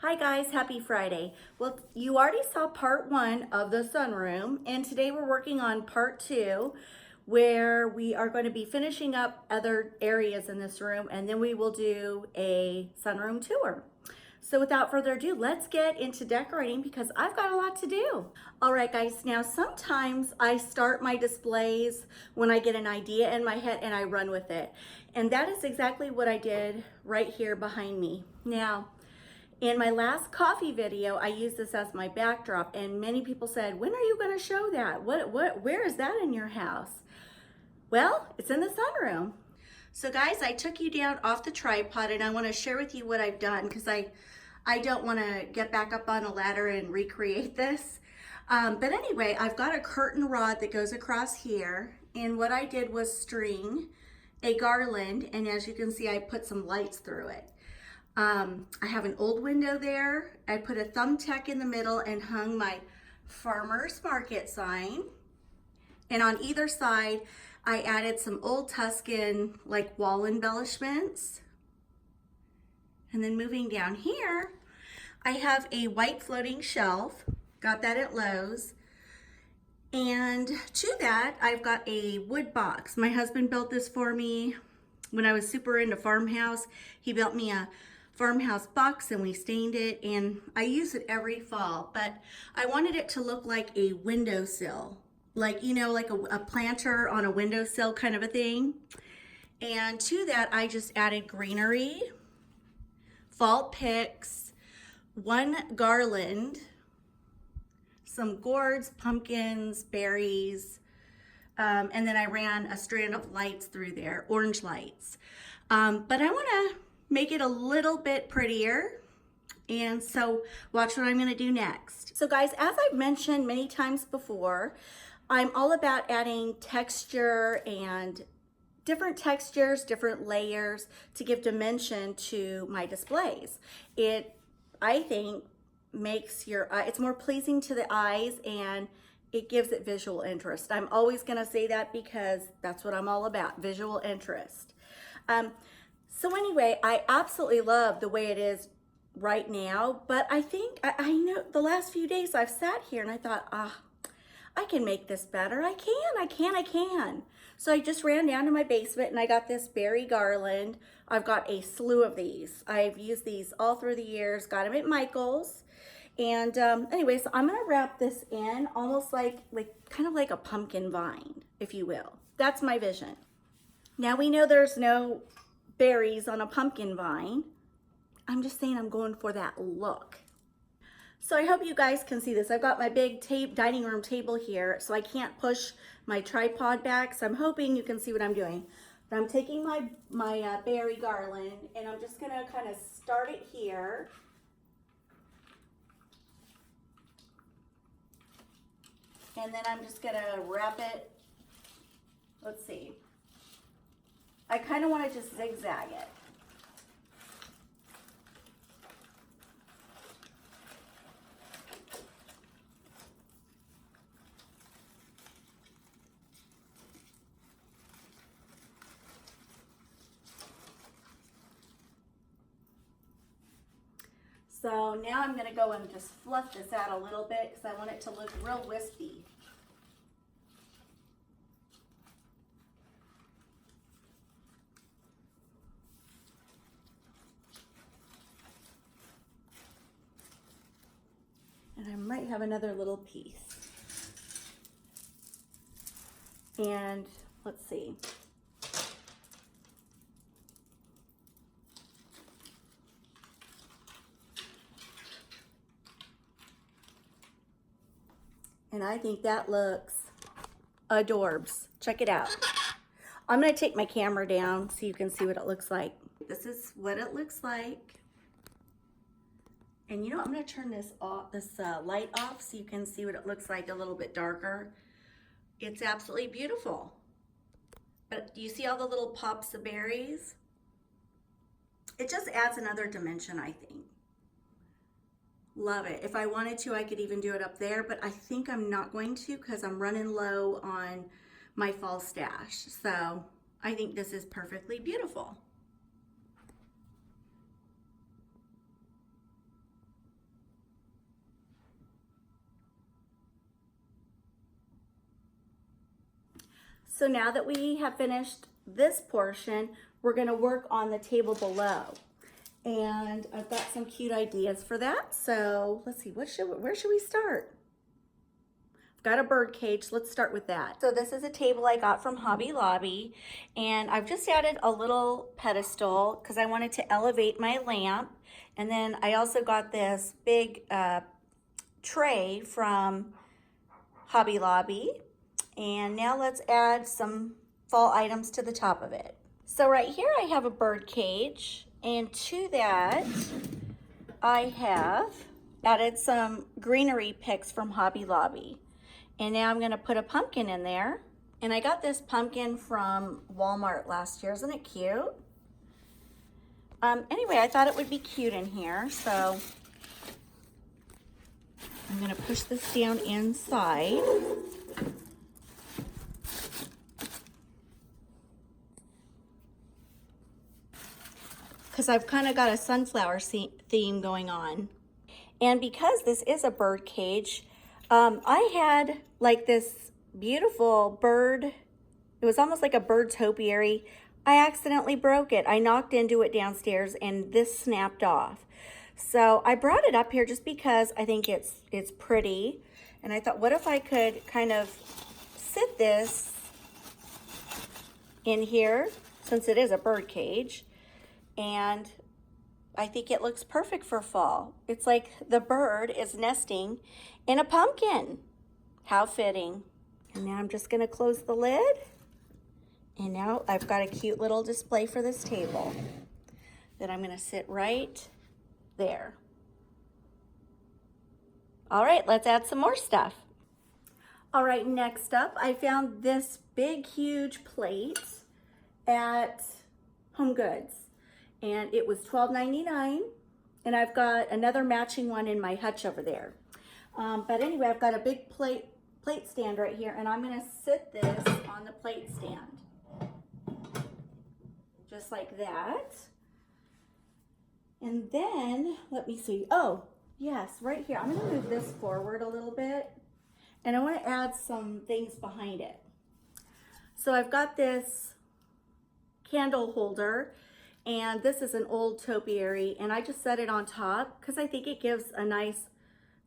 Hi guys, happy Friday. Well, you already saw part one of the sunroom, and today we're working on part two, where we are going to be finishing up other areas in this room, and then we will do a sunroom tour. So without further ado, let's get into decorating because I've got a lot to do. All right guys, now sometimes I start my displays when I get an idea in my head and I run with it. And that is exactly what I did right here behind me. Now, in my last coffee video, I used this as my backdrop, and many people said, when are you going to show that? Where is that in your house? Well, it's in the sunroom. So guys, I took you down off the tripod and I want to share with you what I've done because I don't want to get back up on a ladder and recreate this. But anyway, I've got a curtain rod that goes across here, and what I did was string a garland, and as you can see, I put some lights through it. I have an old window there. I put a thumbtack in the middle and hung my farmer's market sign. And on either side, I added some old Tuscan like wall embellishments. And then moving down here, I have a white floating shelf. Got that at Lowe's. And to that, I've got a wood box. My husband built this for me when I was super into farmhouse. He built me a farmhouse box and we stained it, and I use it every fall, but I wanted it to look like a windowsill, like, you know, like a planter on a windowsill kind of a thing. And to that, I just added greenery, fall picks, one garland, some gourds, pumpkins, berries, and then I ran a strand of lights through there, orange lights. But I want to make it a little bit prettier, and so watch what I'm going to do next. So guys, as I've mentioned many times before, I'm all about adding texture and different textures, different layers to give dimension to my displays. It, I think, makes your it's more pleasing to the eyes, and it gives it visual interest. I'm always going to say that because that's what I'm all about, visual interest. So anyway, I absolutely love the way it is right now, but I think, I know the last few days I've sat here and I thought, I can make this better. I can. So I just ran down to my basement and I got this berry garland. I've got a slew of these. I've used these all through the years, got them at Michael's. And anyway, so I'm gonna wrap this in almost like kind of like a pumpkin vine, if you will. That's my vision. Now we know there's no berries on a pumpkin vine. I'm just saying I'm going for that look. So I hope you guys can see this. I've got my big dining room table here, so I can't push my tripod back, so I'm hoping you can see what I'm doing. But I'm taking my berry garland, and I'm just gonna kind of start it here. And then I'm just gonna wrap it, let's see. I kind of want to just zigzag it. So now I'm going to go and just fluff this out a little bit because I want it to look real wispy. And I might have another little piece. And let's see. And I think that looks adorbs. Check it out. I'm going to take my camera down so you can see what it looks like. This is what it looks like. And you know, I'm going to turn this off, this light off, so you can see what it looks like a little bit darker. It's absolutely beautiful. But do you see all the little pops of berries? It just adds another dimension, I think. Love it. If I wanted to, I could even do it up there, but I think I'm not going to because I'm running low on my fall stash. So I think this is perfectly beautiful. So now that we have finished this portion, we're gonna work on the table below. And I've got some cute ideas for that. So let's see, where should we start? I've got a bird cage, let's start with that. So this is a table I got from Hobby Lobby, and I've just added a little pedestal because I wanted to elevate my lamp. And then I also got this big tray from Hobby Lobby. And now let's add some fall items to the top of it. So right here I have a bird cage, and to that I have added some greenery picks from Hobby Lobby. And now I'm gonna put a pumpkin in there. And I got this pumpkin from Walmart last year, isn't it cute? Anyway, I thought it would be cute in here, so I'm gonna push this down inside. Because I've kind of got a sunflower theme going on. And because this is a bird cage, I had like this beautiful bird. It was almost like a bird topiary. I accidentally broke it. I knocked into it downstairs and this snapped off. So I brought it up here just because I think it's pretty. And I thought, what if I could kind of sit this in here, since it is a bird cage. And I think it looks perfect for fall. It's like the bird is nesting in a pumpkin. How fitting. And now I'm just gonna close the lid. And now I've got a cute little display for this table that I'm gonna sit right there. All right, let's add some more stuff. All right, next up, I found this big, huge plate at Home Goods. And it was $12.99, and I've got another matching one in my hutch over there. But anyway, I've got a big plate stand right here, and I'm gonna sit this on the plate stand. Just like that. And then, let me see, oh, yes, right here. I'm gonna move this forward a little bit, and I wanna add some things behind it. So I've got this candle holder, and this is an old topiary, and I just set it on top because I think it gives a nice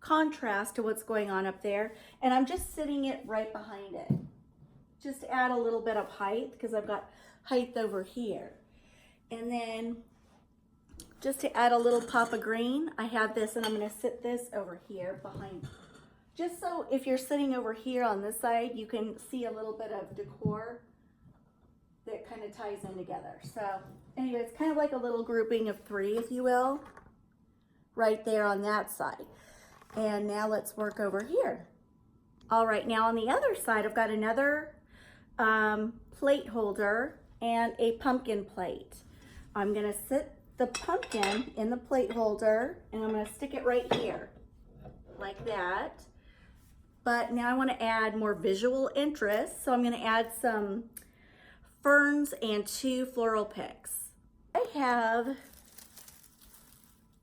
contrast to what's going on up there. And I'm just sitting it right behind it. Just to add a little bit of height because I've got height over here. And then just to add a little pop of green, I have this, and I'm gonna sit this over here behind. Just so if you're sitting over here on this side, you can see a little bit of decor that kind of ties in together. So anyway, it's kind of like a little grouping of three, if you will, right there on that side. And now let's work over here. All right, now on the other side, I've got another plate holder and a pumpkin plate. I'm gonna sit the pumpkin in the plate holder, and I'm gonna stick it right here, like that. But now I wanna add more visual interest, so I'm gonna add some ferns and 2 floral picks. I have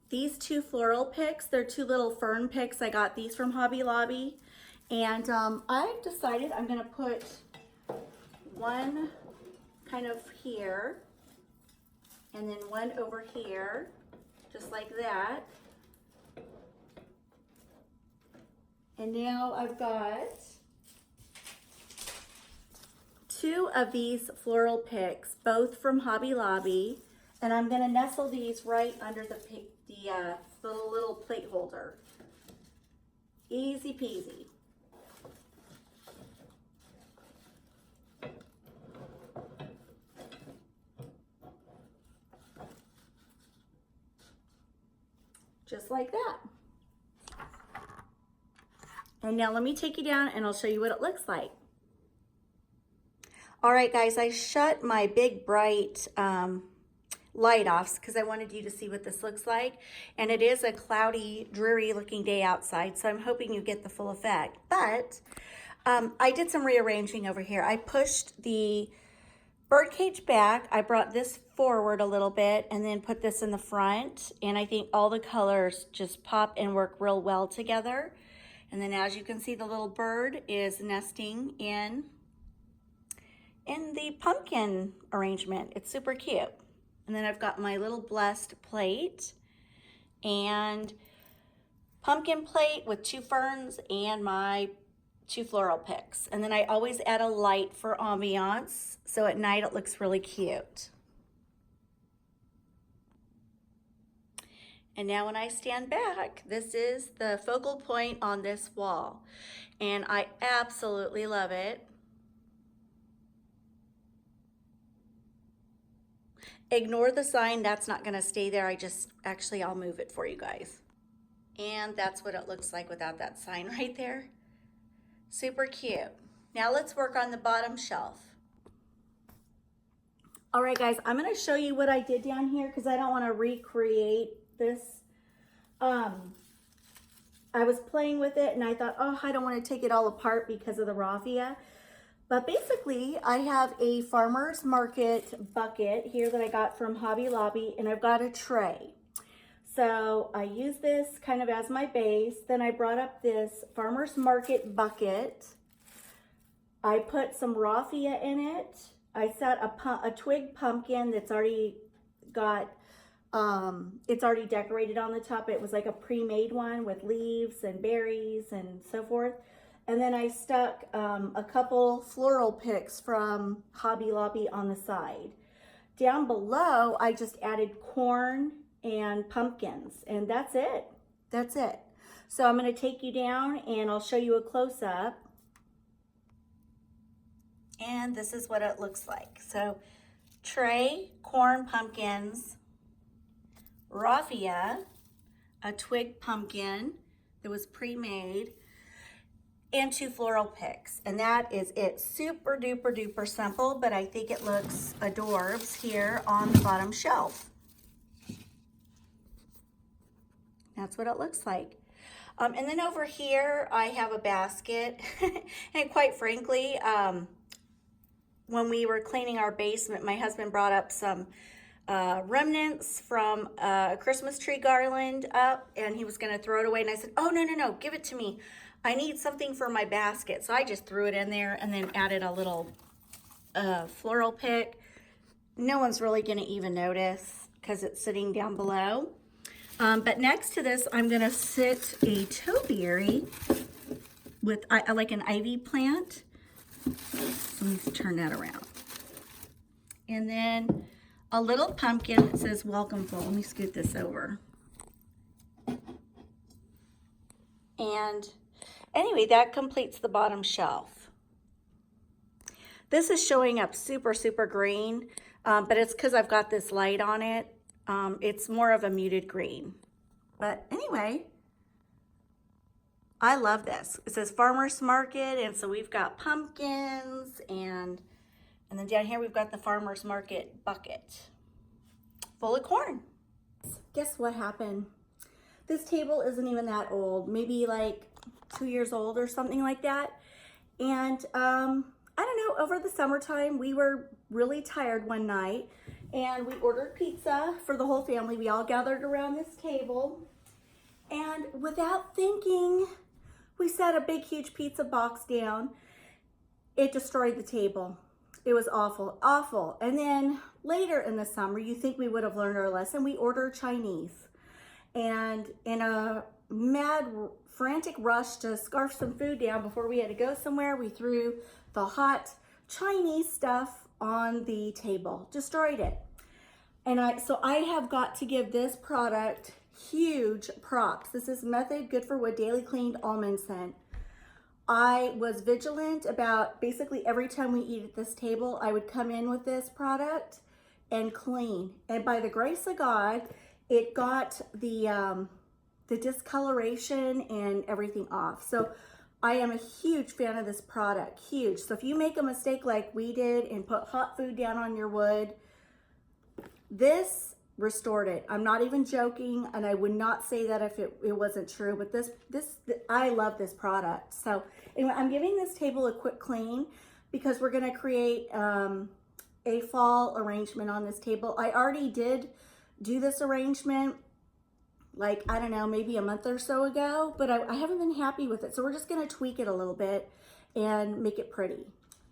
these 2 floral picks. They're 2 little fern picks. I got these from Hobby Lobby. And I've decided I'm gonna put one kind of here, and then one over here, just like that. And now I've got 2 of these floral picks, both from Hobby Lobby, and I'm gonna nestle these right under the little plate holder. Easy peasy. Just like that. And now let me take you down and I'll show you what it looks like. All right, guys, I shut my big bright light off because I wanted you to see what this looks like. And it is a cloudy, dreary looking day outside, so I'm hoping you get the full effect. But I did some rearranging over here. I pushed the birdcage back. I brought this forward a little bit and then put this in the front. And I think all the colors just pop and work real well together. And then as you can see, the little bird is nesting in in the pumpkin arrangement. It's super cute. And then I've got my little blessed plate and pumpkin plate with 2 ferns and my 2 floral picks. And then I always add a light for ambiance, so at night it looks really cute. And now when I stand back, this is the focal point on this wall. And I absolutely love it. Ignore the sign, that's not gonna stay there. I'll move it for you guys. And that's what it looks like without that sign right there. Super cute. Now let's work on the bottom shelf. All right, guys, I'm gonna show you what I did down here because I don't wanna recreate this. I was playing with it and I thought, oh, I don't wanna take it all apart because of the raffia. But basically, I have a farmer's market bucket here that I got from Hobby Lobby, and I've got a tray. So I use this kind of as my base. Then I brought up this farmer's market bucket. I put some raffia in it. I set a twig pumpkin that's already got, it's already decorated on the top. It was like a pre-made one with leaves and berries and so forth. And then I stuck a couple floral picks from Hobby Lobby on the side. Down below, I just added corn and pumpkins, and that's it. That's it. So I'm gonna take you down and I'll show you a close-up. And this is what it looks like. So tray, corn, pumpkins, raffia, a twig pumpkin that was pre-made, and 2 floral picks, and that is it. Super duper duper simple, but I think it looks adorbs here on the bottom shelf. That's what it looks like. And then over here I have a basket and quite frankly, when we were cleaning our basement, my husband brought up some remnants from a Christmas tree garland up, and he was gonna throw it away, and I said, oh, no, give it to me. I need something for my basket. So I just threw it in there and then added a little floral pick. No one's really gonna even notice because it's sitting down below. But next to this, I'm gonna sit a topiary with like an ivy plant. Let me turn that around. And then a little pumpkin that says welcome fall. Let me scoot this over. And anyway, that completes the bottom shelf. This is showing up super, super green, but it's because I've got this light on it. It's more of a muted green. But anyway, I love this. It says Farmer's Market, and so we've got pumpkins, and then down here we've got the Farmer's Market bucket full of corn. Guess what happened? This table isn't even that old, maybe like 2 years old or something like that. And I don't know, over the summertime, we were really tired one night and we ordered pizza for the whole family. We all gathered around this table, and without thinking, we set a big, huge pizza box down. It destroyed the table. It was awful, awful. And then later in the summer, you think we would have learned our lesson, we ordered Chinese. And in a mad, frantic rush to scarf some food down before we had to go somewhere, we threw the hot Chinese stuff on the table, destroyed it. And so I have got to give this product huge props. This is Method Good for Wood Daily Cleaned Almond Scent. I was vigilant about basically every time we eat at this table, I would come in with this product and clean. And by the grace of God, it got the discoloration and everything off. So I am a huge fan of this product, huge. So if you make a mistake like we did and put hot food down on your wood, this restored it. I'm not even joking, and I would not say that if it wasn't true, but I love this product. So anyway, I'm giving this table a quick clean because we're gonna create a fall arrangement on this table. I already did do this arrangement like, I don't know, maybe a month or so ago, but I haven't been happy with it. So we're just gonna tweak it a little bit and make it pretty.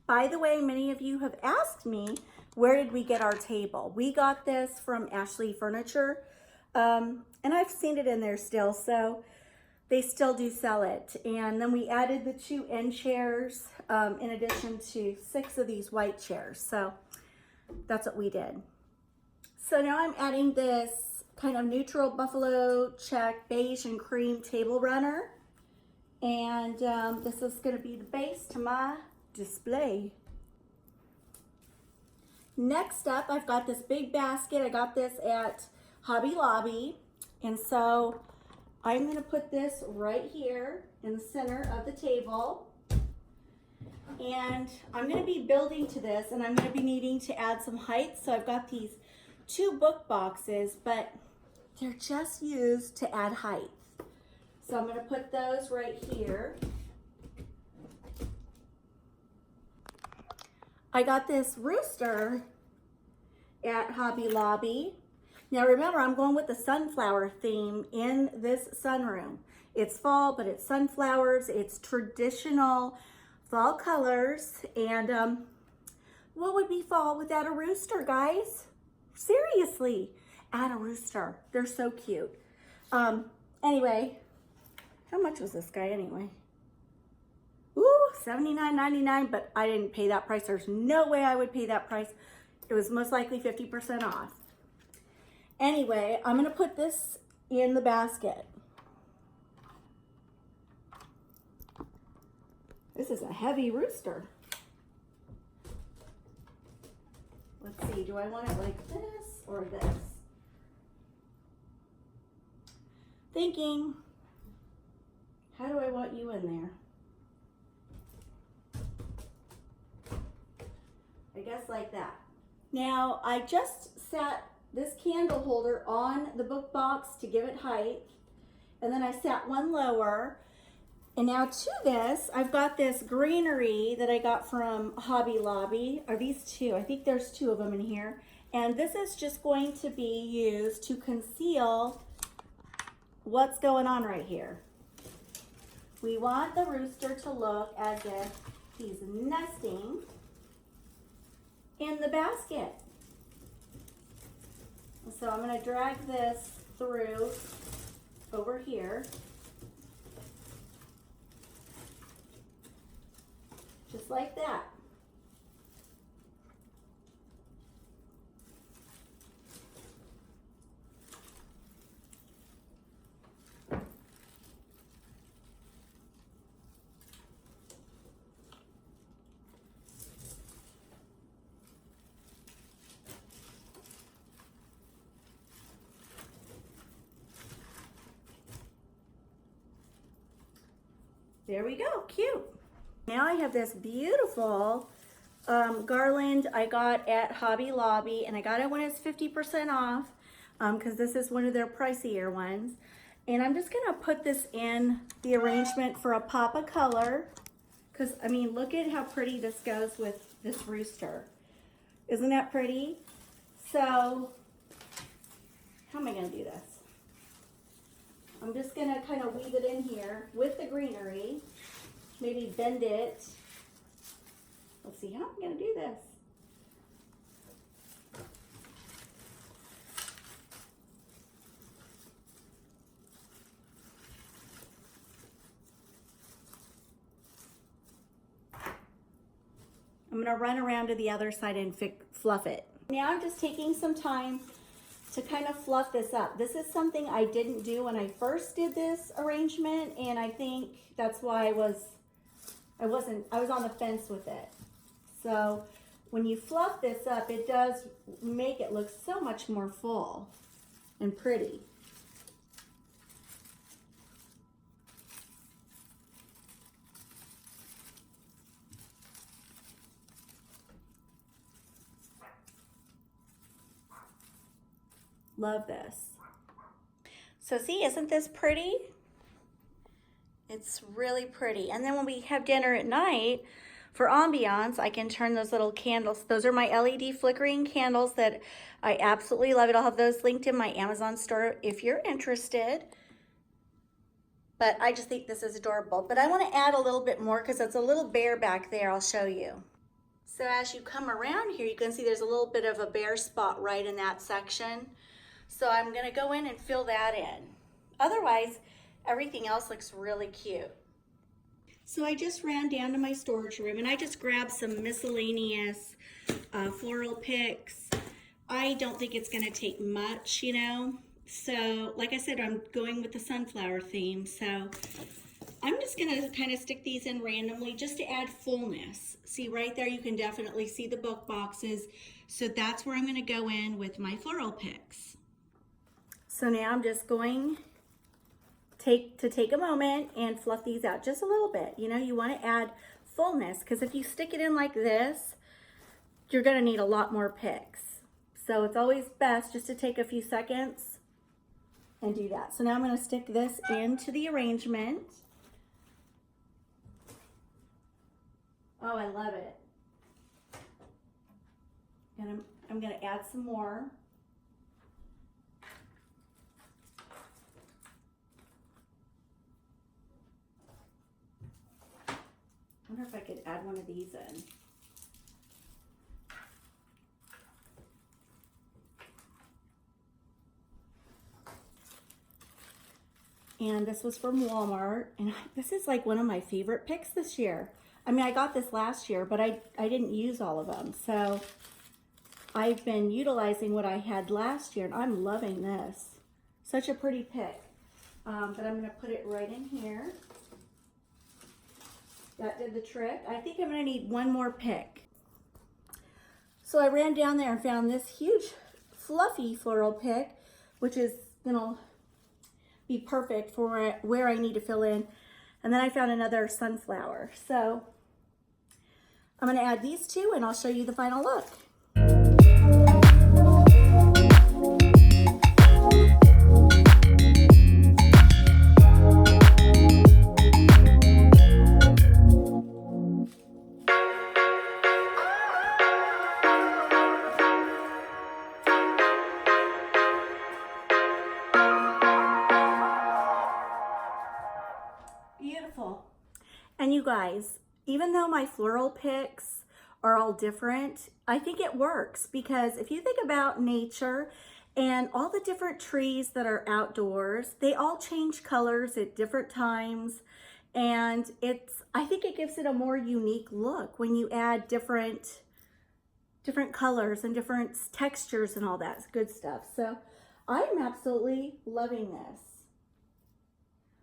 By the way, many of you have asked me, where did we get our table? We got this from Ashley Furniture, and I've seen it in there still, so they still do sell it. And then we added the 2 end chairs in addition to 6 of these white chairs. So that's what we did. So now I'm adding this kind of neutral buffalo check beige and cream table runner. And this is going to be the base to my display. Next up, I've got this big basket. I got this at Hobby Lobby. And so I'm going to put this right here in the center of the table. And I'm going to be building to this, and I'm going to be needing to add some height. So I've got these 2 book boxes, but they're just used to add height. So I'm going to put those right here. I got this rooster at Hobby Lobby. Now remember, I'm going with the sunflower theme in this sunroom. It's fall, but it's sunflowers. It's traditional fall colors. And what would be fall without a rooster, guys? Seriously, add a rooster. They're so cute. Anyway, how much was this guy anyway? Ooh, $79.99, but I didn't pay that price. There's no way I would pay that price. It was most likely 50% off. Anyway, I'm going to put this in the basket. This is a heavy rooster. Let's see, do I want it like this or this? Thinking, how do I want you in there? I guess like that. Now, I just sat this candle holder on the book box to give it height, and then I sat one lower. And now to this, I've got this greenery that I got from Hobby Lobby. Are these 2? I think there's 2 of them in here. And this is just going to be used to conceal what's going on right here. We want the rooster to look as if he's nesting in the basket. So I'm going to drag this through over here. Just like that. There we go, cute. Now I have this beautiful garland I got at Hobby Lobby, and I got it when it's 50% off because this is one of their pricier ones. And I'm just gonna put this in the arrangement for a pop of color because, I mean, look at how pretty this goes with this rooster. Isn't that pretty? So, how am I gonna do this? I'm just gonna kind of weave it in here with the greenery. Maybe bend it. Let's see, how am I gonna do this? I'm gonna run around to the other side and fluff it. Now I'm just taking some time to kind of fluff this up. This is something I didn't do when I first did this arrangement, and I think that's why I was on the fence with it. So when you fluff this up, it does make it look so much more full and pretty. Love this. So see, isn't this pretty? It's really pretty. And then when we have dinner at night, for ambiance, I can turn those little candles. Those are my LED flickering candles that I absolutely love it. I'll have those linked in my Amazon store if you're interested. But I just think this is adorable. But I want to add a little bit more because it's a little bare back there. I'll show you. So as you come around here, you can see there's a little bit of a bare spot right in that section. So I'm gonna go in and fill that in. Otherwise, everything else looks really cute. So I just ran down to my storage room and I just grabbed some miscellaneous floral picks. I don't think it's gonna take much, you know. So like I said, I'm going with the sunflower theme. So I'm just gonna kind of stick these in randomly just to add fullness. See right there, you can definitely see the book boxes. So that's where I'm gonna go in with my floral picks. So now I'm just going to take a moment and fluff these out just a little bit. You know, you wanna add fullness because if you stick it in like this, you're gonna need a lot more picks. So it's always best just to take a few seconds and do that. So now I'm gonna stick this into the arrangement. Oh, I love it. And I'm gonna add some more. I wonder if I could add one of these in. And this was from Walmart, and this is like one of my favorite picks this year. I mean, I got this last year, but I didn't use all of them. So I've been utilizing what I had last year, and I'm loving this. Such a pretty pick. But I'm gonna put it right in here. That did the trick. I think I'm gonna need one more pick. So I ran down there and found this huge fluffy floral pick, which is gonna be perfect for where I need to fill in. And then I found another sunflower. So I'm gonna add these two and I'll show you the final look. Beautiful. And you guys, even though my floral picks are all different, I think it works because if you think about nature and all the different trees that are outdoors, they all change colors at different times. And I think it gives it a more unique look when you add different colors and different textures and all that good stuff. So I'm absolutely loving this.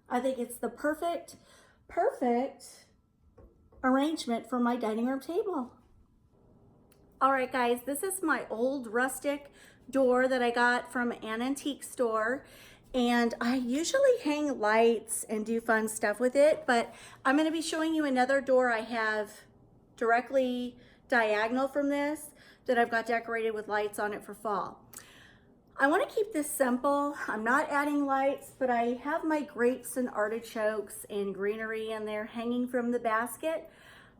I think it's the perfect arrangement for my dining room table. All right, guys, this is my old rustic door that I got from an antique store. And I usually hang lights and do fun stuff with it, but I'm gonna be showing you another door I have directly diagonal from this that I've got decorated with lights on it for fall. I want to keep this simple. I'm not adding lights, but I have my grapes and artichokes and greenery in there hanging from the basket.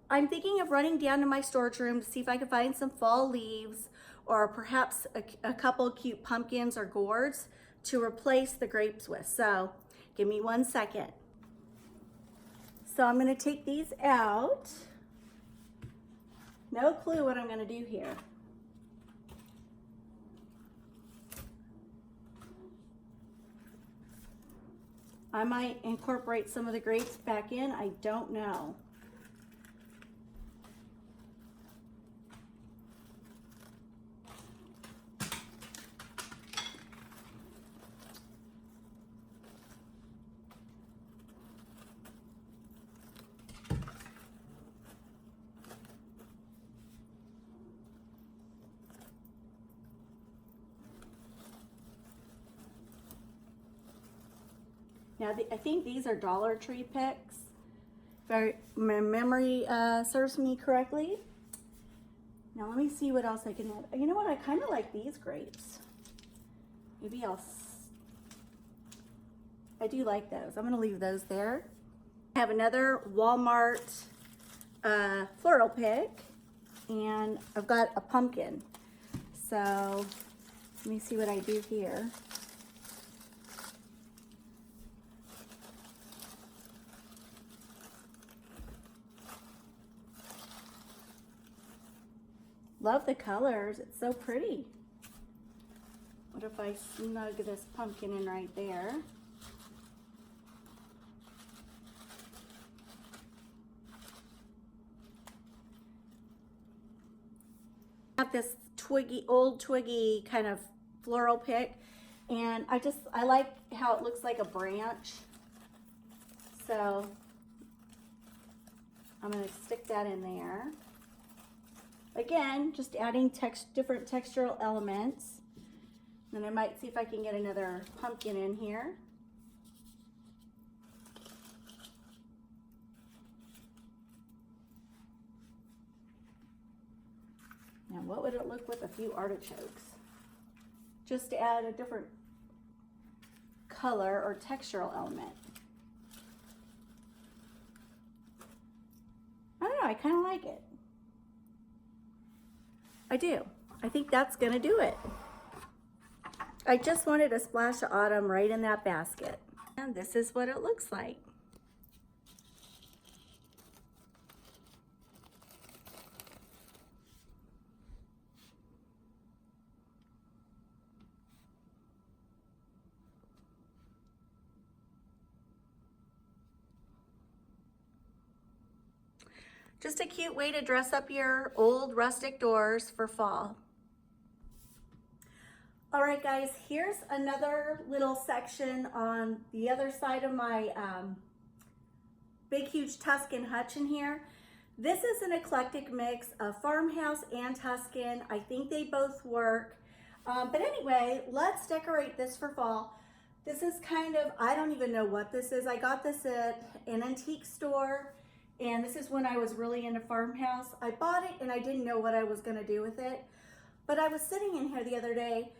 I'm thinking of running down to my storage room to see if I can find some fall leaves or perhaps a couple cute pumpkins or gourds to replace the grapes with. So give me 1 second. So I'm going to take these out. No clue what I'm going to do here. I might incorporate some of the grapes back in. I don't know. Now, I think these are Dollar Tree picks, if my memory serves me correctly. Now, let me see what else I can add. You know what? I kind of like these grapes. Maybe I do like those. I'm going to leave those there. I have another Walmart floral pick, and I've got a pumpkin. So, let me see what I do here. Love the colors. It's so pretty. What if I snug this pumpkin in right there? Got this old twiggy kind of floral pick, and I like how it looks like a branch. So I'm going to stick that in there. Again, just adding different textural elements. And I might see if I can get another pumpkin in here. Now, what would it look with a few artichokes? Just to add a different color or textural element. I don't know, I kind of like it. I do. I think that's gonna do it. I just wanted a splash of autumn right in that basket. And this is what it looks like. Just a cute way to dress up your old rustic doors for fall. All right, guys, here's another little section on the other side of my big, huge Tuscan hutch in here. This is an eclectic mix of farmhouse and Tuscan. I think they both work. But anyway, let's decorate this for fall. This is kind of, I don't even know what this is. I got this at an antique store. And this is when I was really into farmhouse. I bought it and I didn't know what I was gonna do with it. But I was sitting in here the other day.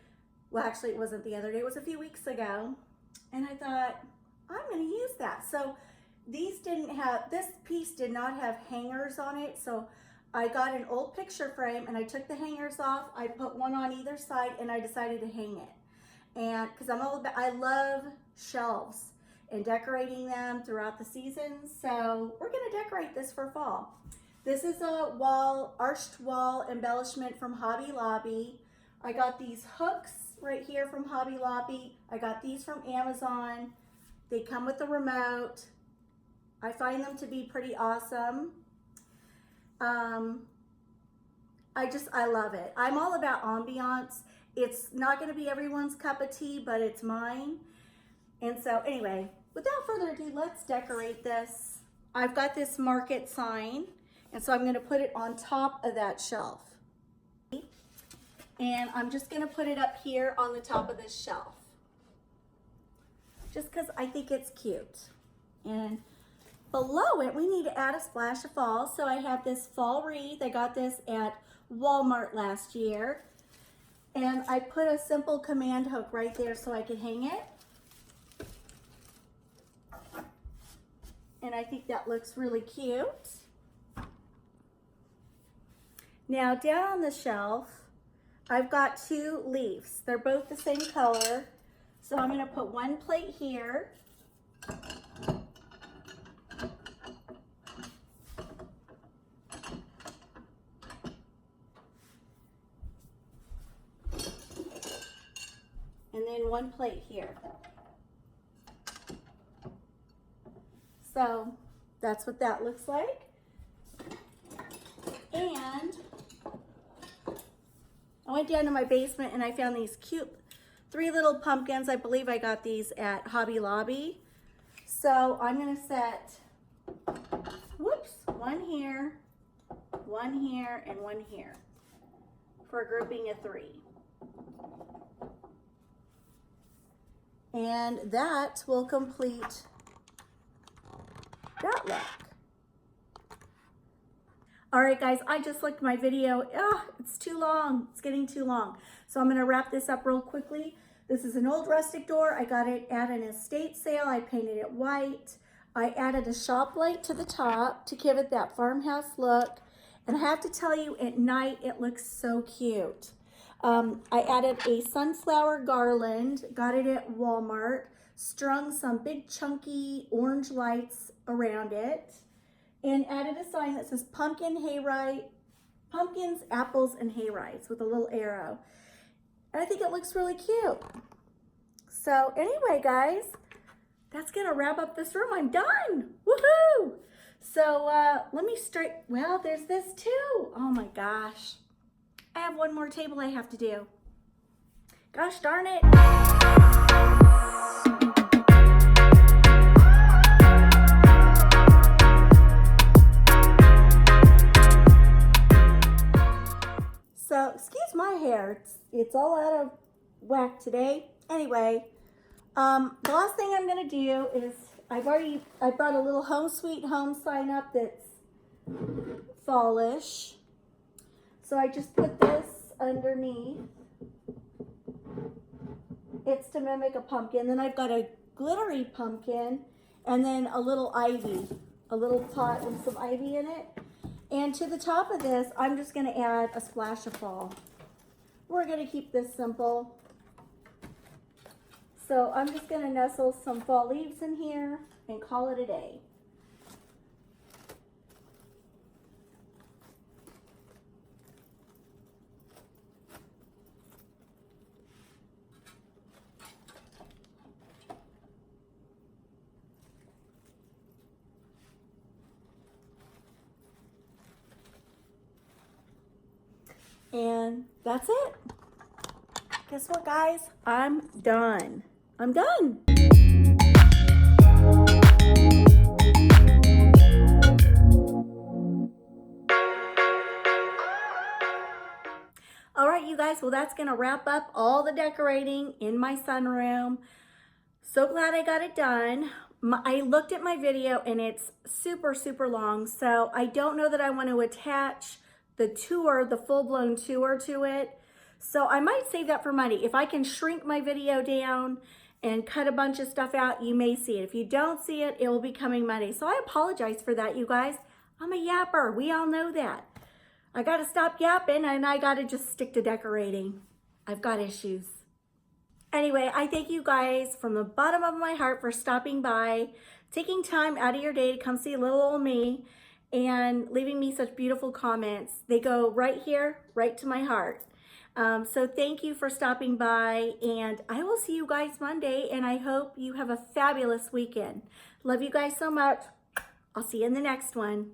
Well, actually it wasn't the other day, it was a few weeks ago. And I thought, I'm gonna use that. So this piece did not have hangers on it. So I got an old picture frame and I took the hangers off. I put one on either side and I decided to hang it. And because I love shelves and decorating them throughout the season. So we're gonna decorate this for fall. This is a arched wall embellishment from Hobby Lobby. I got these hooks right here from Hobby Lobby. I got these from Amazon. They come with the remote. I find them to be pretty awesome. I love it. I'm all about ambiance. It's not gonna be everyone's cup of tea, but it's mine. And so anyway, without further ado, let's decorate this. I've got this market sign, and so I'm gonna put it on top of that shelf. And I'm just gonna put it up here on the top of this shelf. Just because I think it's cute. And below it, we need to add a splash of fall. So I have this fall wreath. I got this at Walmart last year. And I put a simple command hook right there so I could hang it. And I think that looks really cute. Now down on the shelf, I've got two leaves. They're both the same color. So I'm gonna put one plate here. And then one plate here. So that's what that looks like. And I went down to my basement and I found these cute 3 little pumpkins. I believe I got these at Hobby Lobby. So I'm gonna set, one here, and one here for a grouping of 3. And that will complete that look. All right, guys, I just looked at my video. It's too long. It's getting too long. So I'm gonna wrap this up real quickly. This is an old rustic door. I got it at an estate sale. I painted it white. I added a shop light to the top to give it that farmhouse look. And I have to tell you, at night, it looks so cute. I added a sunflower garland, got it at Walmart, strung some big chunky orange lights around it, and added a sign that says pumpkin hayride pumpkins, apples, and hayrides with a little arrow. And I think it looks really cute. So anyway, guys, that's gonna wrap up this room. I'm done. Woohoo! So let me well, there's this too. Oh my gosh. I have one more table I have to do. Gosh darn it. So, excuse my hair. It's all out of whack today. Anyway, the last thing I'm gonna do is I brought a little home sweet home sign up that's fallish. So I just put this underneath. It's to mimic a pumpkin. Then I've got a glittery pumpkin and then a little ivy, a little pot with some ivy in it. And to the top of this, I'm just gonna add a splash of fall. We're gonna keep this simple. So I'm just gonna nestle some fall leaves in here and call it a day. And that's it. Guess what, guys? I'm done. I'm done. All right, you guys, well, that's gonna wrap up all the decorating in my sunroom. So glad I got it done. I looked at my video and it's super, super long. So I don't know that I want to attach the tour, the full-blown tour to it. So I might save that for Monday. If I can shrink my video down and cut a bunch of stuff out, you may see it. If you don't see it, it will be coming Monday. So I apologize for that, you guys. I'm a yapper. We all know that. I got to stop yapping and I got to just stick to decorating. I've got issues. Anyway, I thank you guys from the bottom of my heart for stopping by, taking time out of your day to come see little old me, and leaving me such beautiful comments. They go right here, right to my heart. So thank you for stopping by, and I will see you guys Monday, and I hope you have a fabulous weekend. Love you guys so much. I'll see you in the next one.